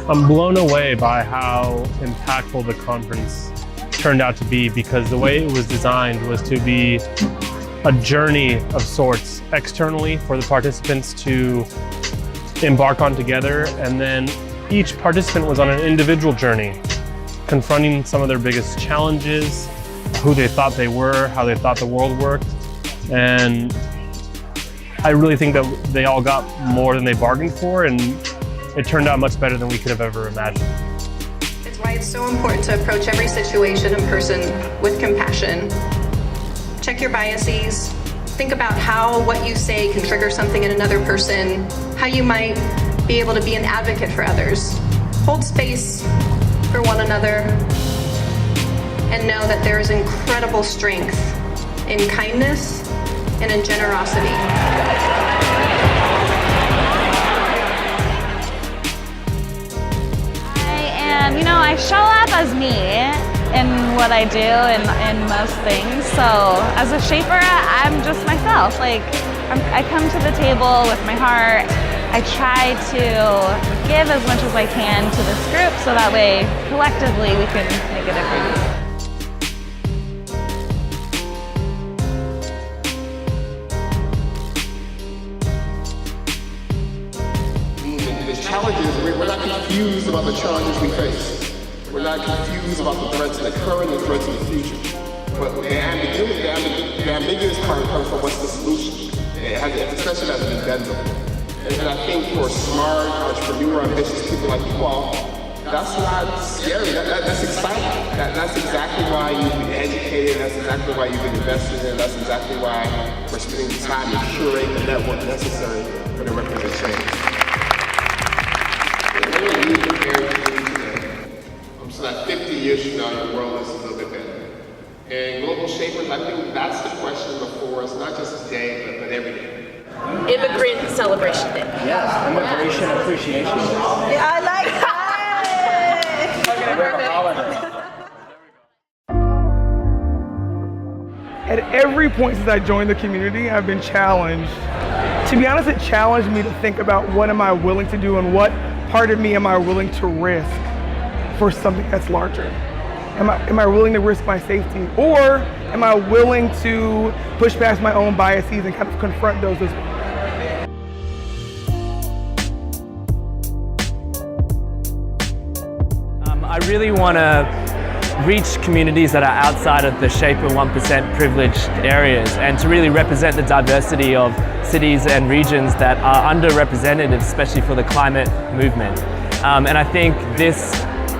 I'm blown away by how impactful the conference turned out to be, because the way it was designed was to be a journey of sorts externally for the participants to embark on together, and then each participant was on an individual journey, confronting some of their biggest challenges, who they thought they were, how they thought the world worked. And I really think that they all got more than they bargained for, and it turned out much better than we could have ever imagined. It's why it's so important to approach every situation and person with compassion. Check your biases. Think about how what you say can trigger something in another person, how you might be able to be an advocate for others. Hold space for one another, and know that there is incredible strength in kindness and in generosity. I show up as me in what I do in most things. So as a shaper, I'm just myself. I come to the table with my heart. I try to give as much as I can to this group, so that way collectively we can make a difference. Challenges, we're not confused about the challenges we face. We're not confused about the threats that occur and the threats in the future. But the ambiguous part comes from what's the solution. Especially as an addendum. And I think for smart, entrepreneur, ambitious people like you all, that's not scary, that's exciting. That's exactly why you've been educated, that's exactly why you've been invested in, that's exactly why we're spending time to curate the network necessary for the requisite change. So that 50 years from now, the world is a little bit better. And Global Shapers, I think that's the question before us, not just today, but every day. Immigrant Celebration Day. Yes, Immigration Appreciation Day. Yeah, I like that. Okay, perfect. At every point since I joined the community, I've been challenged. To be honest, it challenged me to think about what am I willing to do and what part of me am I willing to risk for something that's larger. Am I willing to risk my safety, or am I willing to push past my own biases and kind of confront those as well? I really want to reach communities that are outside of the Shaper 1% privileged areas, and to really represent the diversity of cities and regions that are underrepresented, especially for the climate movement. And I think this,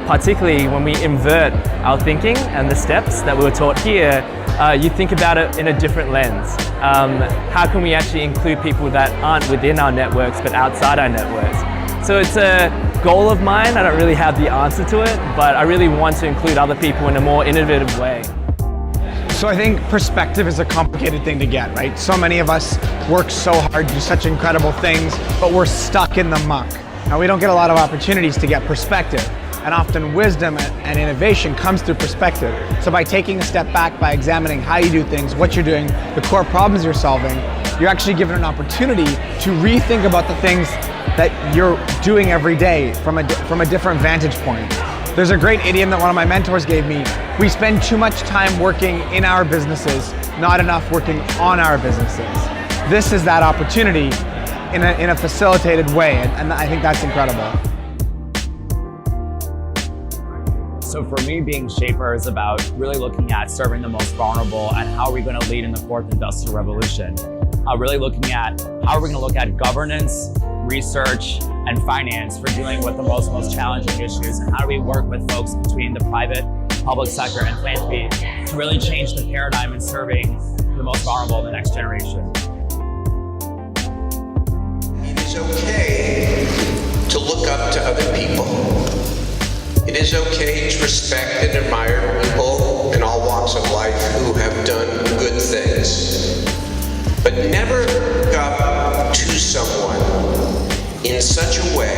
particularly when we invert our thinking and the steps that we were taught here, you think about it in a different lens. How can we actually include people that aren't within our networks but outside our networks? So it's a goal of mine. I don't really have the answer to it, but I really want to include other people in a more innovative way. So I think perspective is a complicated thing to get, right? So many of us work so hard, do such incredible things, but we're stuck in the muck. Now, we don't get a lot of opportunities to get perspective, and often wisdom and innovation comes through perspective. So by taking a step back, by examining how you do things, what you're doing, the core problems you're solving, you're actually given an opportunity to rethink about the things that you're doing every day from a different vantage point. There's a great idiom that one of my mentors gave me. We spend too much time working in our businesses, not enough working on our businesses. This is that opportunity in a facilitated way, and I think that's incredible. So for me, being Shaper is about really looking at serving the most vulnerable and how are we going to lead in the fourth industrial revolution. Really looking at how are we going to look at governance, research, and finance for dealing with the most challenging issues, and how do we work with folks between the private, public sector, and philanthropy to really change the paradigm in serving the most vulnerable in the next generation. It is okay to look up to other people. It is okay to respect and admire people in all walks of life who have done good things. But never look up to someone in such a way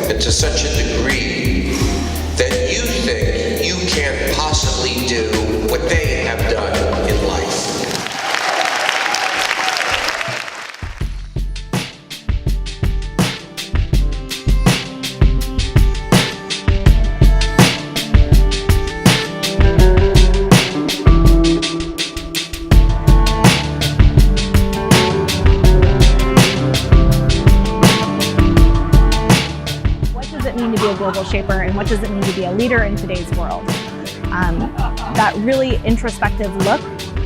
and to such a degree that you think you can't possibly do what they have done in life. global shaper and what does it mean to be a leader in today's world. That really introspective look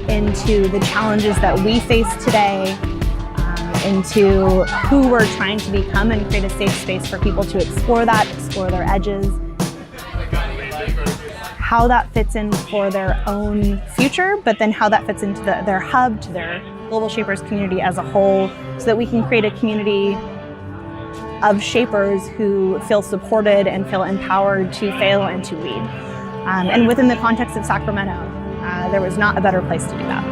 into the challenges that we face today, into who we're trying to become, and create a safe space for people to explore that, explore their edges, how that fits in for their own future, but then how that fits into their hub, to their Global Shapers community as a whole, so that we can create a community of shapers who feel supported and feel empowered to fail and to lead. And within the context of Sacramento, there was not a better place to do that.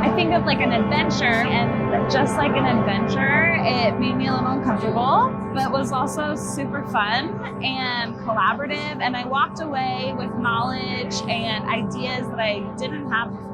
I think of like an adventure, and just like an adventure, it made me a little uncomfortable, but was also super fun and collaborative, and I walked away with knowledge and ideas that I didn't have before.